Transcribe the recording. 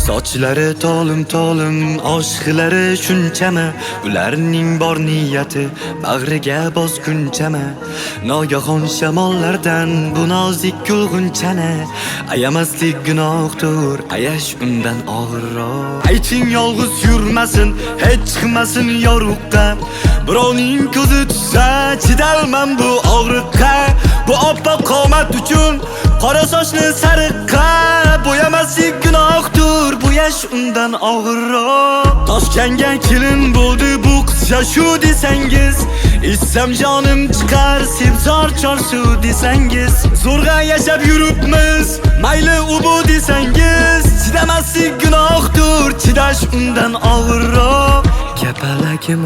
Sochlari tolim oshqilari shunchami, ularning bor niyati bag'riga bosgunchami. Nogahon shamollardan bu nozik kulg'unchani ayamaslik gunohdir, ayash undan og'irroq. Ayting yolg'iz yurmasin, hech chiqmasin yorug'qa. Birovning ko'zi tushsa chidalman bu og'riqqa. Bu oppoq qomat uchun qora sochni sariqqa bo'yamaslik gunohdir, bu yash undan og'irroq. Toshkentga kelin bo'ldi bu qizcha shu desangiz, issam jonim chiqar sebzor chorsu desangiz, zo'rg'a yashab yuribmiz mayli u bu desangiz, chidamaslik gunohdir, chidash undan og'irroq. Kapalagim